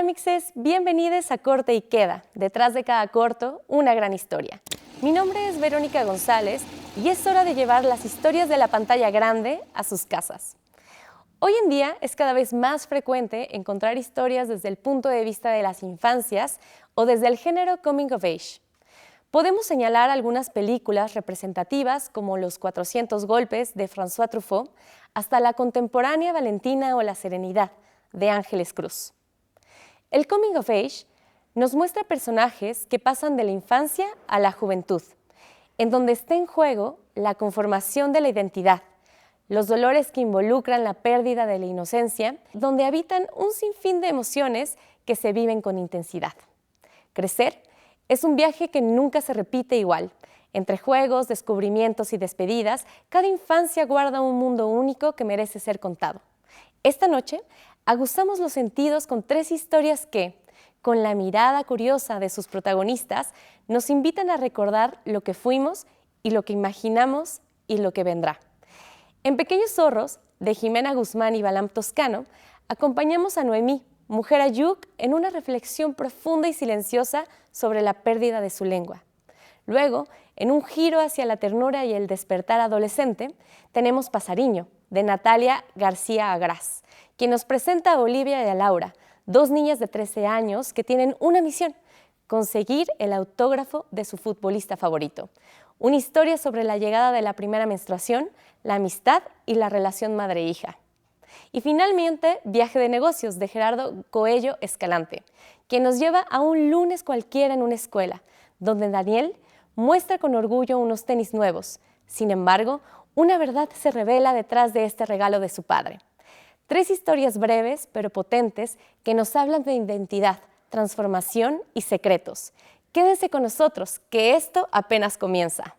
Cómixes, bienvenidos a Corte y Queda. Detrás de cada corto, una gran historia. Mi nombre es Verónica González y es hora de llevar las historias de la pantalla grande a sus casas. Hoy en día es cada vez más frecuente encontrar historias desde el punto de vista de las infancias o desde el género Coming of Age. Podemos señalar algunas películas representativas como Los 400 golpes de François Truffaut hasta la contemporánea Valentina o La Serenidad de Ángeles Cruz. El Coming of Age nos muestra personajes que pasan de la infancia a la juventud, en donde está en juego la conformación de la identidad, los dolores que involucran la pérdida de la inocencia, donde habitan un sinfín de emociones que se viven con intensidad. Crecer es un viaje que nunca se repite igual. Entre juegos, descubrimientos y despedidas, cada infancia guarda un mundo único que merece ser contado. Esta noche aguzamos los sentidos con tres historias que, con la mirada curiosa de sus protagonistas, nos invitan a recordar lo que fuimos y lo que imaginamos y lo que vendrá. En Pequeños Zorros, de Jimena Guzmán y Balam Toscano, acompañamos a Noemí, mujer Ayuk, en una reflexión profunda y silenciosa sobre la pérdida de su lengua. Luego, en un giro hacia la ternura y el despertar adolescente, tenemos Pasariño, de Natalia García Agraz, quien nos presenta a Olivia y a Laura, dos niñas de 13 años que tienen una misión: conseguir el autógrafo de su futbolista favorito. Una historia sobre la llegada de la primera menstruación, la amistad y la relación madre-hija. Y finalmente, Viaje de negocios, de Gerardo Coello Escalante, quien nos lleva a un lunes cualquiera en una escuela, donde Daniel muestra con orgullo unos tenis nuevos. Sin embargo, una verdad se revela detrás de este regalo de su padre. Tres historias breves pero potentes que nos hablan de identidad, transformación y secretos. Quédense con nosotros, que esto apenas comienza.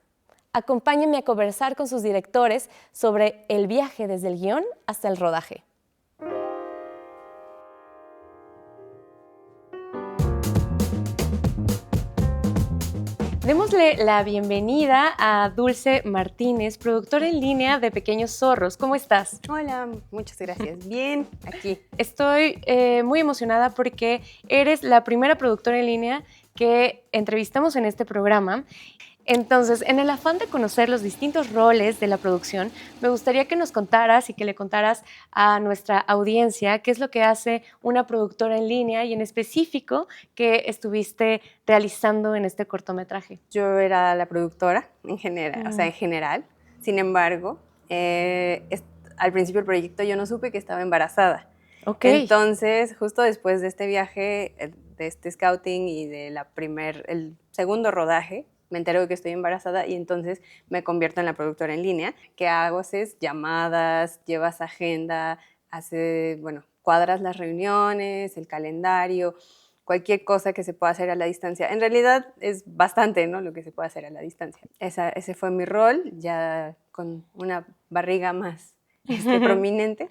Acompáñenme a conversar con sus directores sobre el viaje desde el guión hasta el rodaje. Démosle la bienvenida a Dulce Martínez, productora en línea de Pequeños Zorros. ¿Cómo estás? Hola, muchas gracias. Bien, aquí. Estoy muy emocionada porque eres la primera productora en línea que entrevistamos en este programa. Entonces, en el afán de conocer los distintos roles de la producción, me gustaría que nos contaras y que le contaras a nuestra audiencia qué es lo que hace una productora en línea y en específico qué estuviste realizando en este cortometraje. Yo era la productora en general, en general. Sin embargo, al principio del proyecto yo no supe que estaba embarazada. Okay. Entonces, justo después de este viaje, de este scouting y de el segundo rodaje, me entero de que estoy embarazada y entonces me convierto en la productora en línea. ¿Qué hago? Haces llamadas, llevas agenda, cuadras las reuniones, el calendario, cualquier cosa que se pueda hacer a la distancia. En realidad es bastante, ¿no?, lo que se puede hacer a la distancia. Ese fue mi rol, ya con una barriga más prominente.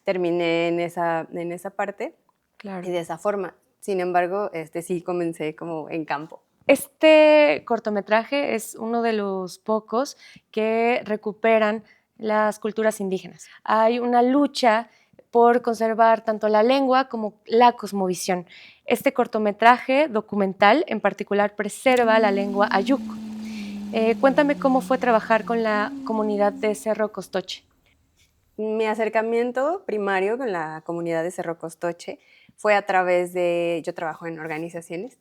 Terminé en esa parte. Claro. Y de esa forma. Sin embargo, sí comencé como en campo. Este cortometraje es uno de los pocos que recuperan las culturas indígenas. Hay una lucha por conservar tanto la lengua como la cosmovisión. Este cortometraje documental en particular preserva la lengua Ayuk. Cuéntame cómo fue trabajar con la comunidad de Cerro Costoche. Mi acercamiento primario con la comunidad de Cerro Costoche fue a través yo trabajo en organizaciones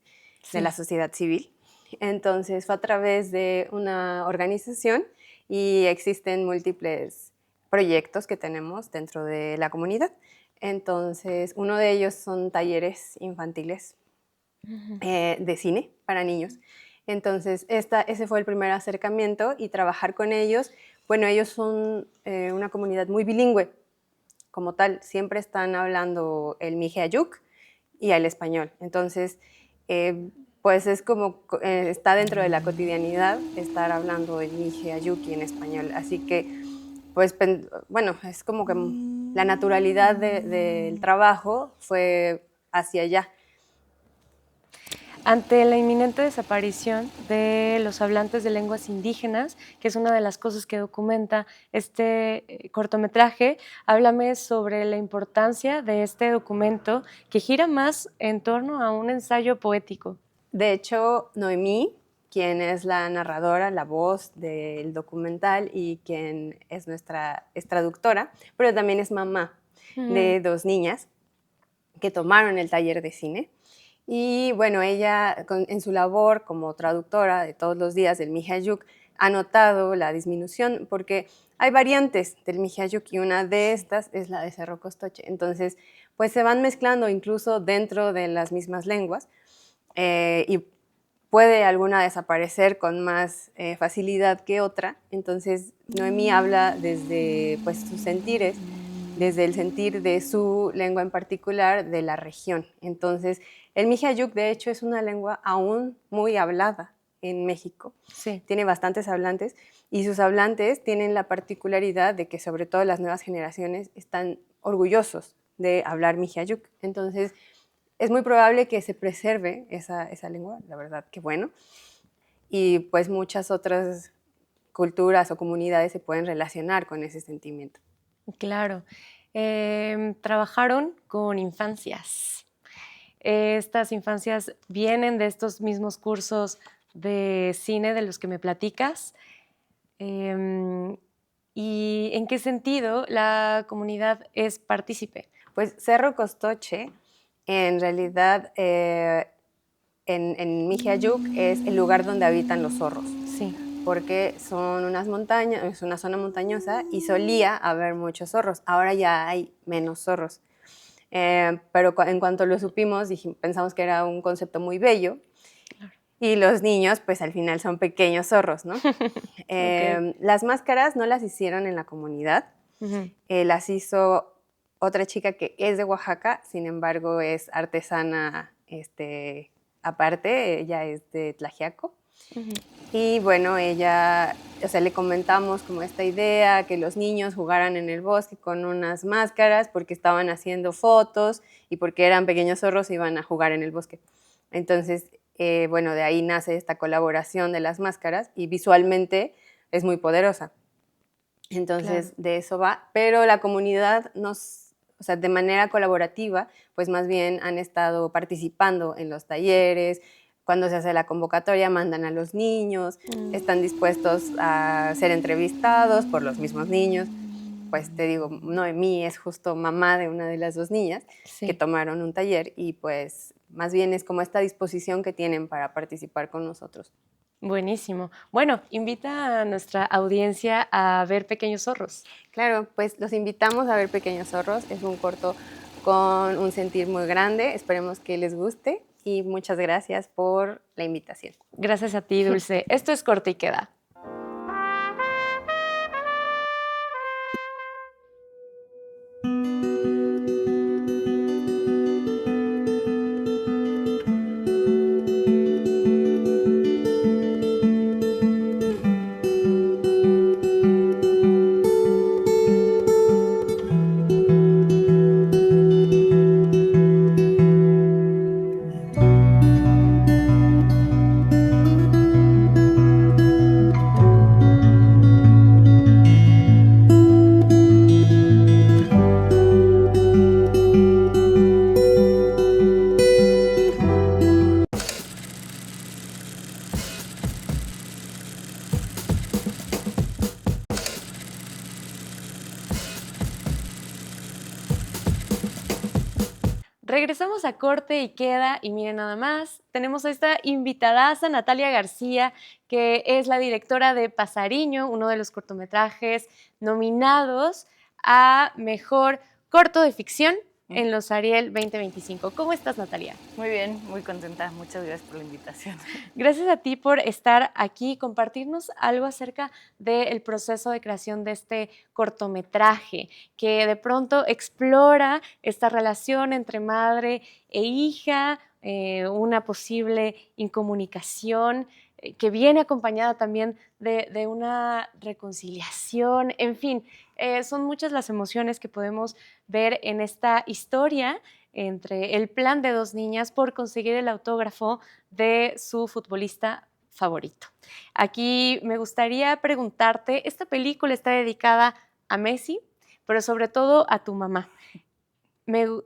de la sociedad civil, entonces fue a través de una organización y existen múltiples proyectos que tenemos dentro de la comunidad. Entonces, uno de ellos son talleres infantiles de cine para niños. Entonces, ese fue el primer acercamiento y trabajar con ellos. Bueno, ellos son una comunidad muy bilingüe, como tal, siempre están hablando el Mije Ayuk y el español. Entonces, pues es como está dentro de la cotidianidad estar hablando el Mije Ayuk y en español. Así que, pues, bueno, es como que la naturalidad del trabajo fue hacia allá. Ante la inminente desaparición de los hablantes de lenguas indígenas, que es una de las cosas que documenta este cortometraje, háblame sobre la importancia de este documento que gira más en torno a un ensayo poético. De hecho, Noemí, quien es la narradora, la voz del documental y quien es es traductora, pero también es mamá de 2 niñas que tomaron el taller de cine. Y bueno, ella en su labor como traductora de todos los días del Mi'kmaq ha notado la disminución porque hay variantes del Mi'kmaq y una de estas es la de Cerro Costoche. Entonces, pues se van mezclando incluso dentro de las mismas lenguas y puede alguna desaparecer con más facilidad que otra. Entonces, Noemí habla desde pues, sus sentires, desde el sentir de su lengua en particular, de la región. Entonces, el Mi'kmaq, de hecho, es una lengua aún muy hablada en México. Sí. Tiene bastantes hablantes y sus hablantes tienen la particularidad de que sobre todo las nuevas generaciones están orgullosos de hablar Mi'kmaq. Entonces, es muy probable que se preserve esa lengua, la verdad, qué bueno. Y pues muchas otras culturas o comunidades se pueden relacionar con ese sentimiento. Claro. Trabajaron con infancias. Estas infancias vienen de estos mismos cursos de cine de los que me platicas. ¿Y en qué sentido la comunidad es partícipe? Pues Cerro Costoche, en realidad, en Mi'kmaq es el lugar donde habitan los zorros. Sí. Porque son unas montañas, es una zona montañosa y solía haber muchos zorros. Ahora ya hay menos zorros. Pero en cuanto lo supimos, pensamos que era un concepto muy bello. Claro. Y los niños, pues al final son pequeños zorros, ¿no? Okay. Las máscaras no las hicieron en la comunidad, las hizo otra chica que es de Oaxaca, sin embargo es artesana aparte, ella es de Tlaxiaco. Y bueno, ella, o sea, le comentamos como esta idea, que los niños jugaran en el bosque con unas máscaras porque estaban haciendo fotos y porque eran pequeños zorros y iban a jugar en el bosque. Entonces, bueno, de ahí nace esta colaboración de las máscaras y visualmente es muy poderosa. Entonces, claro, de eso va. Pero la comunidad o sea, de manera colaborativa, pues más bien han estado participando en los talleres. Cuando se hace la convocatoria, mandan a los niños, están dispuestos a ser entrevistados por los mismos niños. Pues te digo, Noemí es justo mamá de una de las 2 niñas, sí, que tomaron un taller y pues más bien es como esta disposición que tienen para participar con nosotros. Buenísimo. Bueno, invita a nuestra audiencia a ver Pequeños Zorros. Claro, pues los invitamos a ver Pequeños Zorros. Es un corto con un sentir muy grande. Esperemos que les guste y muchas gracias por la invitación. Gracias a ti, Dulce. Esto es Corte y Queda. Regresamos a Corte y Queda y miren nada más, tenemos a esta invitadaza, Natalia García, que es la directora de Pasariño, uno de los cortometrajes nominados a Mejor Corto de Ficción en los Ariel 2025. ¿Cómo estás, Natalia? Muy bien, muy contenta. Muchas gracias por la invitación. Gracias a ti por estar aquí y compartirnos algo acerca del proceso de creación de este cortometraje, que de pronto explora esta relación entre madre e hija, una posible incomunicación, que viene acompañada también de una reconciliación, en fin, son muchas las emociones que podemos ver en esta historia entre el plan de dos niñas por conseguir el autógrafo de su futbolista favorito. Aquí me gustaría preguntarte, esta película está dedicada a Messi, pero sobre todo a tu mamá.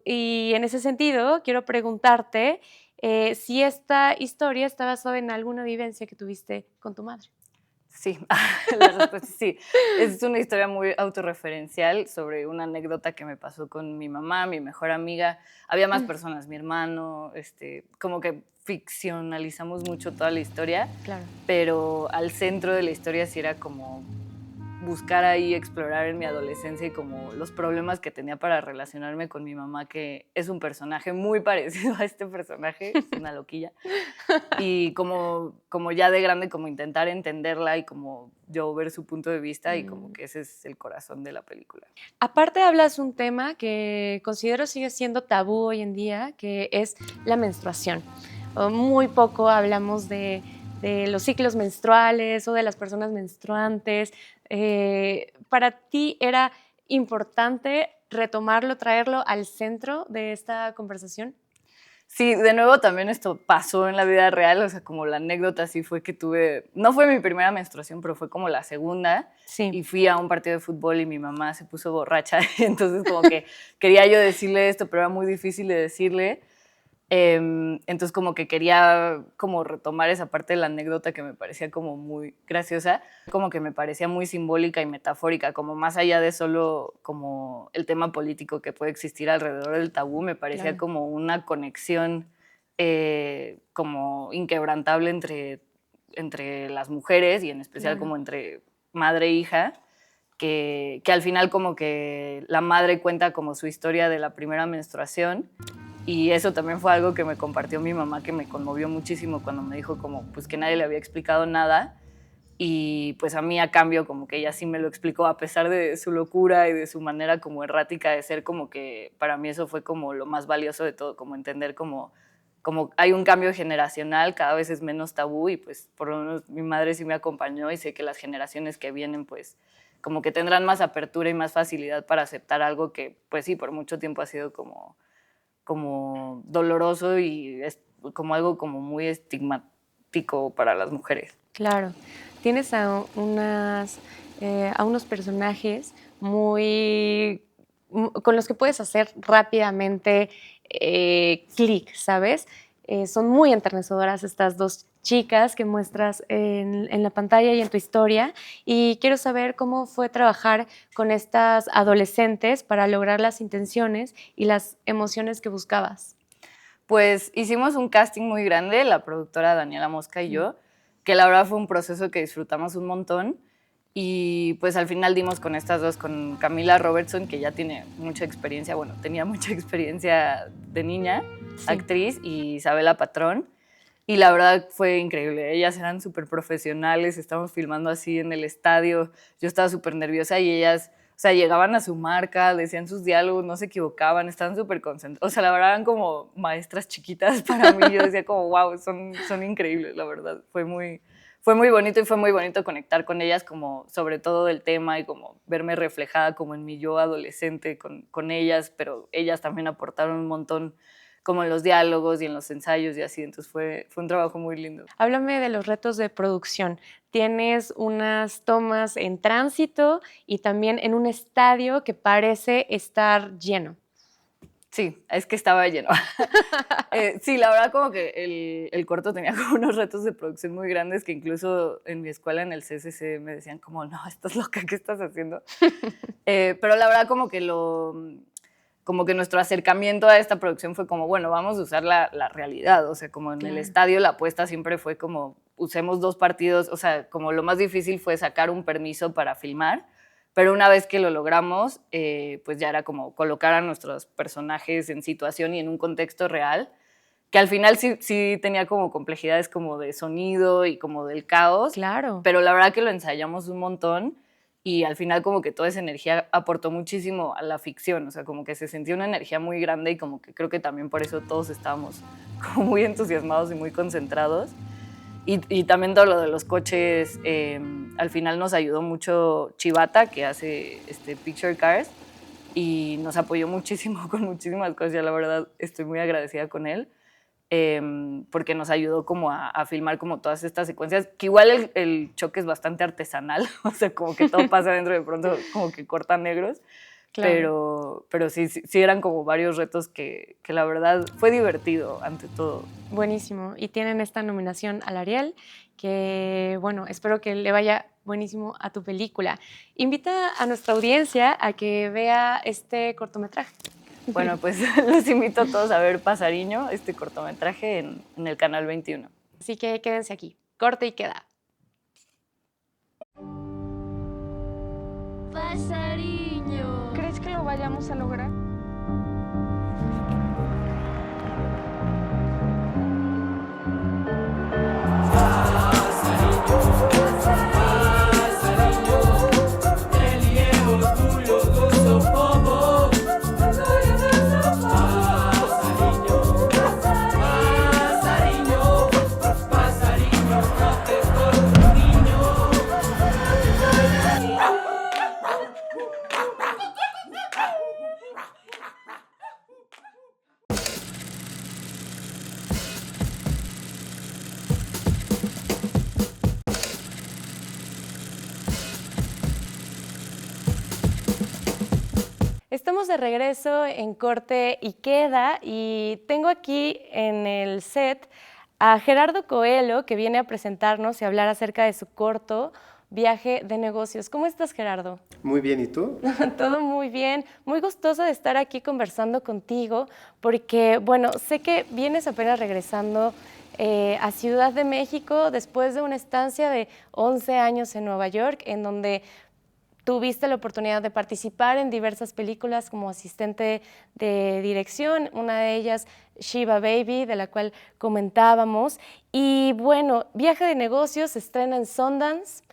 Y en ese sentido, quiero preguntarte si esta historia está basada en alguna vivencia que tuviste con tu madre. Sí, la respuesta es sí. Es una historia muy autorreferencial sobre una anécdota que me pasó con mi mamá, mi mejor amiga. Había más personas, mi hermano, como que ficcionalizamos mucho toda la historia, Claro. pero al centro de la historia sí era como buscar ahí, explorar en mi adolescencia y como los problemas que tenía para relacionarme con mi mamá, que es un personaje muy parecido a este personaje, es una loquilla. Y como ya de grande, como intentar entenderla y como yo ver su punto de vista y como que ese es el corazón de la película. Aparte hablas un tema que considero sigue siendo tabú hoy en día, que es la menstruación. Muy poco hablamos de los ciclos menstruales o de las personas menstruantes. ¿Para ti era importante retomarlo, traerlo al centro de esta conversación? Sí, de nuevo también esto pasó en la vida real, o sea, como la anécdota sí fue que tuve, no fue mi primera menstruación, pero fue como la segunda, Sí. y fui a un partido de fútbol y mi mamá se puso borracha, entonces como que quería yo decirle esto, pero era muy difícil de decirle. Entonces como que quería como retomar esa parte de la anécdota que me parecía como muy graciosa, como que me parecía muy simbólica y metafórica, como más allá de solo como el tema político que puede existir alrededor del tabú, me parecía Claro. como una conexión como inquebrantable entre las mujeres y en especial Claro. como entre madre e hija, que al final como que la madre cuenta como su historia de la primera menstruación. Y eso también fue algo que me compartió mi mamá, que me conmovió muchísimo cuando me dijo como pues que nadie le había explicado nada. Y pues a mí a cambio como que ella sí me lo explicó a pesar de su locura y de su manera como errática de ser, como que para mí eso fue como lo más valioso de todo, como entender como hay un cambio generacional, cada vez es menos tabú y pues por lo menos mi madre sí me acompañó y sé que las generaciones que vienen pues como que tendrán más apertura y más facilidad para aceptar algo que pues sí, por mucho tiempo ha sido como doloroso y es como algo como muy estigmático para las mujeres. Claro. Tienes a unos personajes con los que puedes hacer rápidamente clic, ¿sabes? Son muy enternecedoras estas dos chicas que muestras en la pantalla y en tu historia, y quiero saber cómo fue trabajar con estas adolescentes para lograr las intenciones y las emociones que buscabas. Pues hicimos un casting muy grande, la productora Daniela Mosca y yo, que la verdad fue un proceso que disfrutamos un montón. Y pues al final dimos con estas dos, con Camila Robertson, que ya tiene mucha experiencia, bueno, tenía mucha experiencia de niña, Sí. actriz, y Isabela Patrón. Y la verdad fue increíble, ellas eran súper profesionales, estábamos filmando así en el estadio, yo estaba súper nerviosa y ellas, o sea, llegaban a su marca, decían sus diálogos, no se equivocaban, estaban súper concentradas, o sea, la verdad eran como maestras chiquitas para mí, yo decía como, wow, son increíbles, la verdad, fue muy bonito y fue muy bonito conectar con ellas, como sobre todo del tema y como verme reflejada como en mi yo adolescente con ellas, pero ellas también aportaron un montón como en los diálogos y en los ensayos y así, entonces fue un trabajo muy lindo. Háblame de los retos de producción. Tienes unas tomas en tránsito y también en un estadio que parece estar lleno. Sí, es que estaba lleno. Sí, la verdad como que el corto tenía como unos retos de producción muy grandes que incluso en mi escuela, en el CCC, me decían como, no, estás loca, ¿qué estás haciendo? Pero la verdad como que nuestro acercamiento a esta producción fue como, bueno, vamos a usar la realidad, o sea, como en el estadio la apuesta siempre fue como, usemos 2 partidos, o sea, como lo más difícil fue sacar un permiso para filmar, pero una vez que lo logramos, pues ya era como colocar a nuestros personajes en situación y en un contexto real, que al final sí tenía como complejidades como de sonido y como del caos, Claro. pero la verdad que lo ensayamos un montón y al final como que toda esa energía aportó muchísimo a la ficción, o sea, como que se sentía una energía muy grande y como que creo que también por eso todos estábamos como muy entusiasmados y muy concentrados. Y también todo lo de los coches, al final nos ayudó mucho Chivata, que hace Picture Cars, y nos apoyó muchísimo con muchísimas cosas. Yo la verdad estoy muy agradecida con él porque nos ayudó como a filmar como todas estas secuencias, que igual el choque es bastante artesanal, o sea, como que todo pasa dentro, de pronto como que cortan negros. Claro. Pero sí eran como varios retos que la verdad fue divertido ante todo. Buenísimo. Y tienen esta nominación al Ariel, que bueno, espero que le vaya buenísimo a tu película. Invita a nuestra audiencia a que vea este cortometraje. Bueno, pues los invito a todos a ver Pasariño, este cortometraje en el Canal 21. Así que quédense aquí. Corte y queda. Pasariño. ¿Crees que lo vayamos a lograr? Estamos de regreso en Corte y Queda y tengo aquí en el set a Gerardo Coelho, que viene a presentarnos y hablar acerca de su corto Viaje de Negocios. ¿Cómo estás, Gerardo? Muy bien, ¿y tú? Todo muy bien, muy gustosa de estar aquí conversando contigo porque, bueno, sé que vienes apenas regresando a Ciudad de México después de una estancia de 11 años en Nueva York, en donde tuviste la oportunidad de participar en diversas películas como asistente de dirección, una de ellas Shiva Baby, de la cual comentábamos. Y bueno, Viaje de Negocios se estrena en Sundance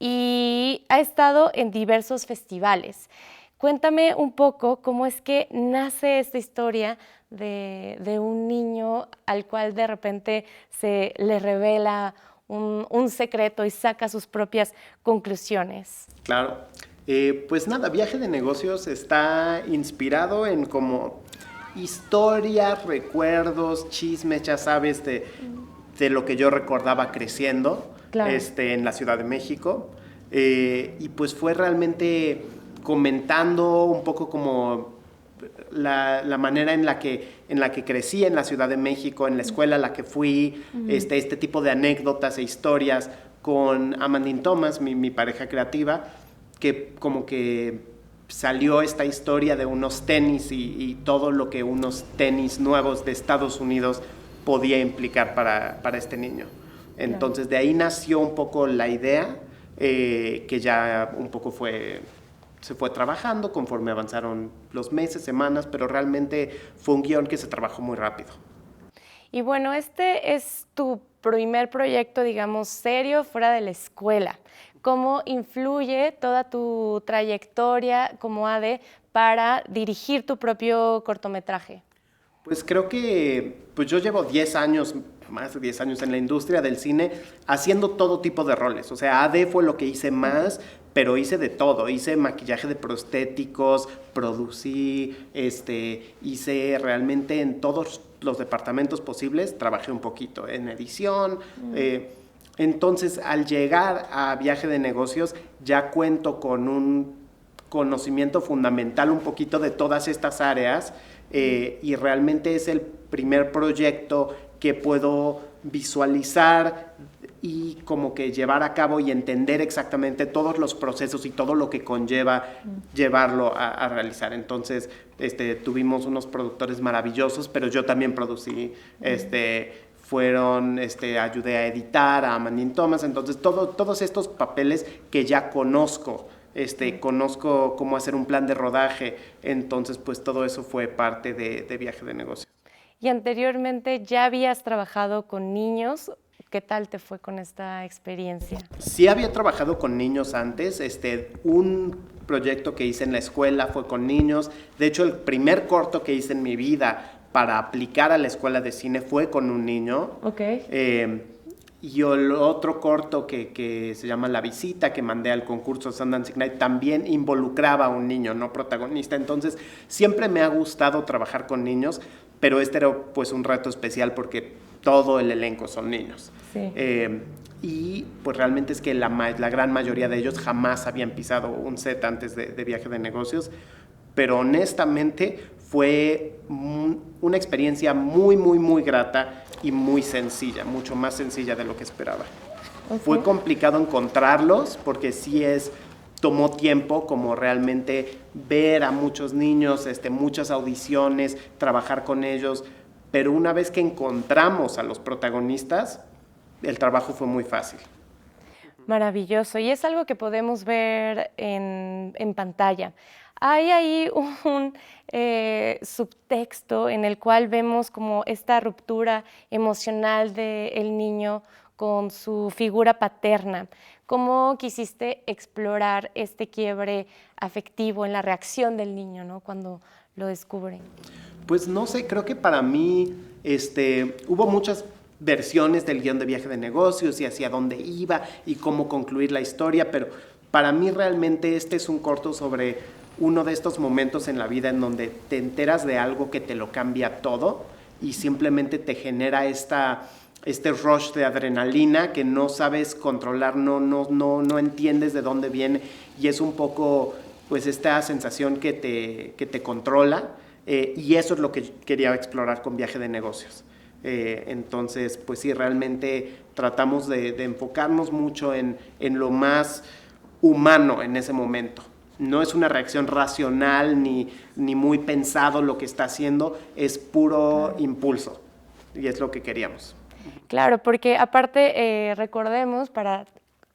y ha estado en diversos festivales. Cuéntame un poco cómo es que nace esta historia de un niño al cual de repente se le revela un secreto y saca sus propias conclusiones. Claro. Pues nada, Viaje de Negocios está inspirado en como historias, recuerdos, chismes, ya sabes, de lo que yo recordaba creciendo, claro, en la Ciudad de México. Y pues fue realmente comentando un poco como la manera en la que crecí en la Ciudad de México, en la escuela a la que fui, este tipo de anécdotas e historias con Amandine Thomas, mi pareja creativa, que como que salió esta historia de unos tenis y todo lo que unos tenis nuevos de Estados Unidos podía implicar para este niño. Entonces de ahí nació un poco la idea, que ya un poco se fue trabajando conforme avanzaron los meses, semanas, pero realmente fue un guión que se trabajó muy rápido. Y bueno, este es tu primer proyecto, digamos, serio fuera de la escuela. ¿Cómo influye toda tu trayectoria como ADE para dirigir tu propio cortometraje? Pues creo que yo llevo 10 años, más de 10 años en la industria del cine, haciendo todo tipo de roles. O sea, AD fue lo que hice más, pero hice de todo. Hice maquillaje de prostéticos, producí, hice realmente en todos los departamentos posibles, trabajé un poquito en edición. Entonces, al llegar a Viaje de Negocios, ya cuento con un conocimiento fundamental un poquito de todas estas áreas, y realmente es el primer proyecto que puedo visualizar y como que llevar a cabo y entender exactamente todos los procesos y todo lo que conlleva llevarlo a realizar. Entonces, tuvimos unos productores maravillosos, pero yo también producí, ayudé a editar a Amandine Thomas, entonces todos estos papeles que ya conozco, conozco cómo hacer un plan de rodaje, entonces pues todo eso fue parte de Viaje de Negocios. Y anteriormente ya habías trabajado con niños, ¿qué tal te fue con esta experiencia? Sí había trabajado con niños antes, un proyecto que hice en la escuela fue con niños, de hecho el primer corto que hice en mi vida para aplicar a la escuela de cine fue con un niño. Okay. Y el otro corto que se llama La Visita, que mandé al concurso Sundance Ignite, también involucraba a un niño, no protagonista. Entonces, siempre me ha gustado trabajar con niños, pero este era pues un reto especial porque todo el elenco son niños. Sí. Y pues realmente es que la gran mayoría de ellos jamás habían pisado un set antes de Viaje de Negocios, pero honestamente fue una experiencia muy, muy, muy grata y muy sencilla, mucho más sencilla de lo que esperaba. Okay. Fue complicado encontrarlos porque tomó tiempo como realmente ver a muchos niños, muchas audiciones, trabajar con ellos, pero una vez que encontramos a los protagonistas, el trabajo fue muy fácil. Maravilloso, y es algo que podemos ver en pantalla. Hay ahí un subtexto en el cual vemos como esta ruptura emocional del niño con su figura paterna. ¿Cómo quisiste explorar este quiebre afectivo en la reacción del niño, ¿no?, cuando lo descubren? Pues no sé, creo que para mí hubo muchas versiones del guión de Viaje de Negocios y hacia dónde iba y cómo concluir la historia, pero para mí realmente este es un corto sobre uno de estos momentos en la vida en donde te enteras de algo que te lo cambia todo y simplemente te genera este rush de adrenalina que no sabes controlar, no entiendes de dónde viene, y es un poco pues esta sensación que te controla, y eso es lo que quería explorar con Viaje de Negocios. Entonces, pues sí, realmente tratamos de enfocarnos mucho en lo más humano en ese momento. No es una reacción racional ni muy pensado lo que está haciendo, es puro impulso, y es lo que queríamos. Claro, porque aparte recordemos para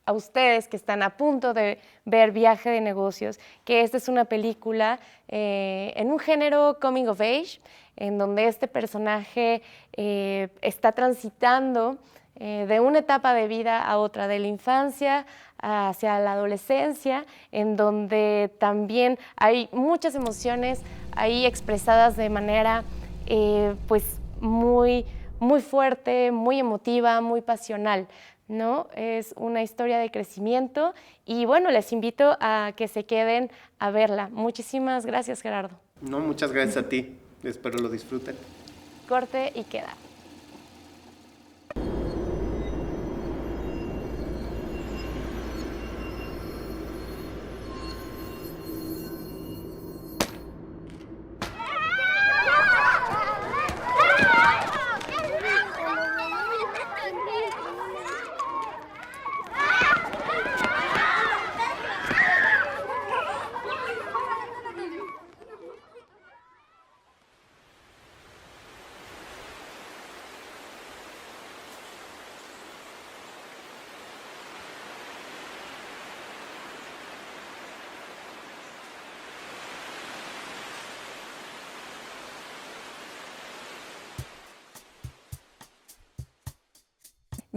a ustedes que están a punto de ver Viaje de Negocios, que esta es una película en un género coming of age, en donde este personaje está transitando de una etapa de vida a otra, de la infancia hacia la adolescencia, en donde también hay muchas emociones ahí expresadas de manera pues muy fuerte, muy emotiva, muy pasional, ¿no? Es una historia de crecimiento y bueno, les invito a que se queden a verla. Muchísimas gracias, Gerardo. No, muchas gracias a ti. Espero lo disfruten. Corte y queda.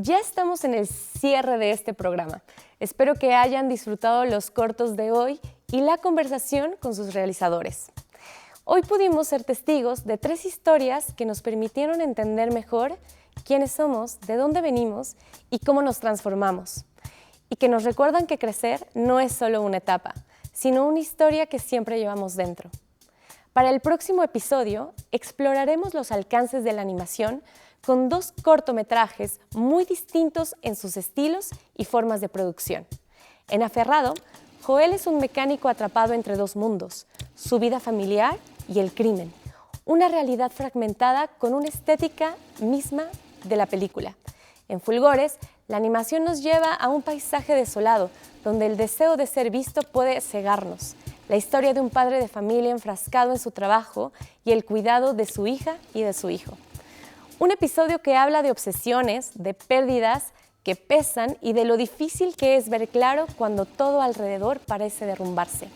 Ya estamos en el cierre de este programa. Espero que hayan disfrutado los cortos de hoy y la conversación con sus realizadores. Hoy pudimos ser testigos de 3 historias que nos permitieron entender mejor quiénes somos, de dónde venimos y cómo nos transformamos. Y que nos recuerdan que crecer no es solo una etapa, sino una historia que siempre llevamos dentro. Para el próximo episodio, exploraremos los alcances de la animación con 2 cortometrajes muy distintos en sus estilos y formas de producción. En Aferrado, Joel es un mecánico atrapado entre 2 mundos, su vida familiar y el crimen, una realidad fragmentada con una estética misma de la película. En Fulgores, la animación nos lleva a un paisaje desolado, donde el deseo de ser visto puede cegarnos. La historia de un padre de familia enfrascado en su trabajo y el cuidado de su hija y de su hijo. Un episodio que habla de obsesiones, de pérdidas que pesan y de lo difícil que es ver claro cuando todo alrededor parece derrumbarse.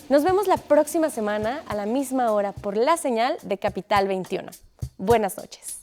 Nos vemos la próxima semana a la misma hora por la señal de Capital 21. Buenas noches.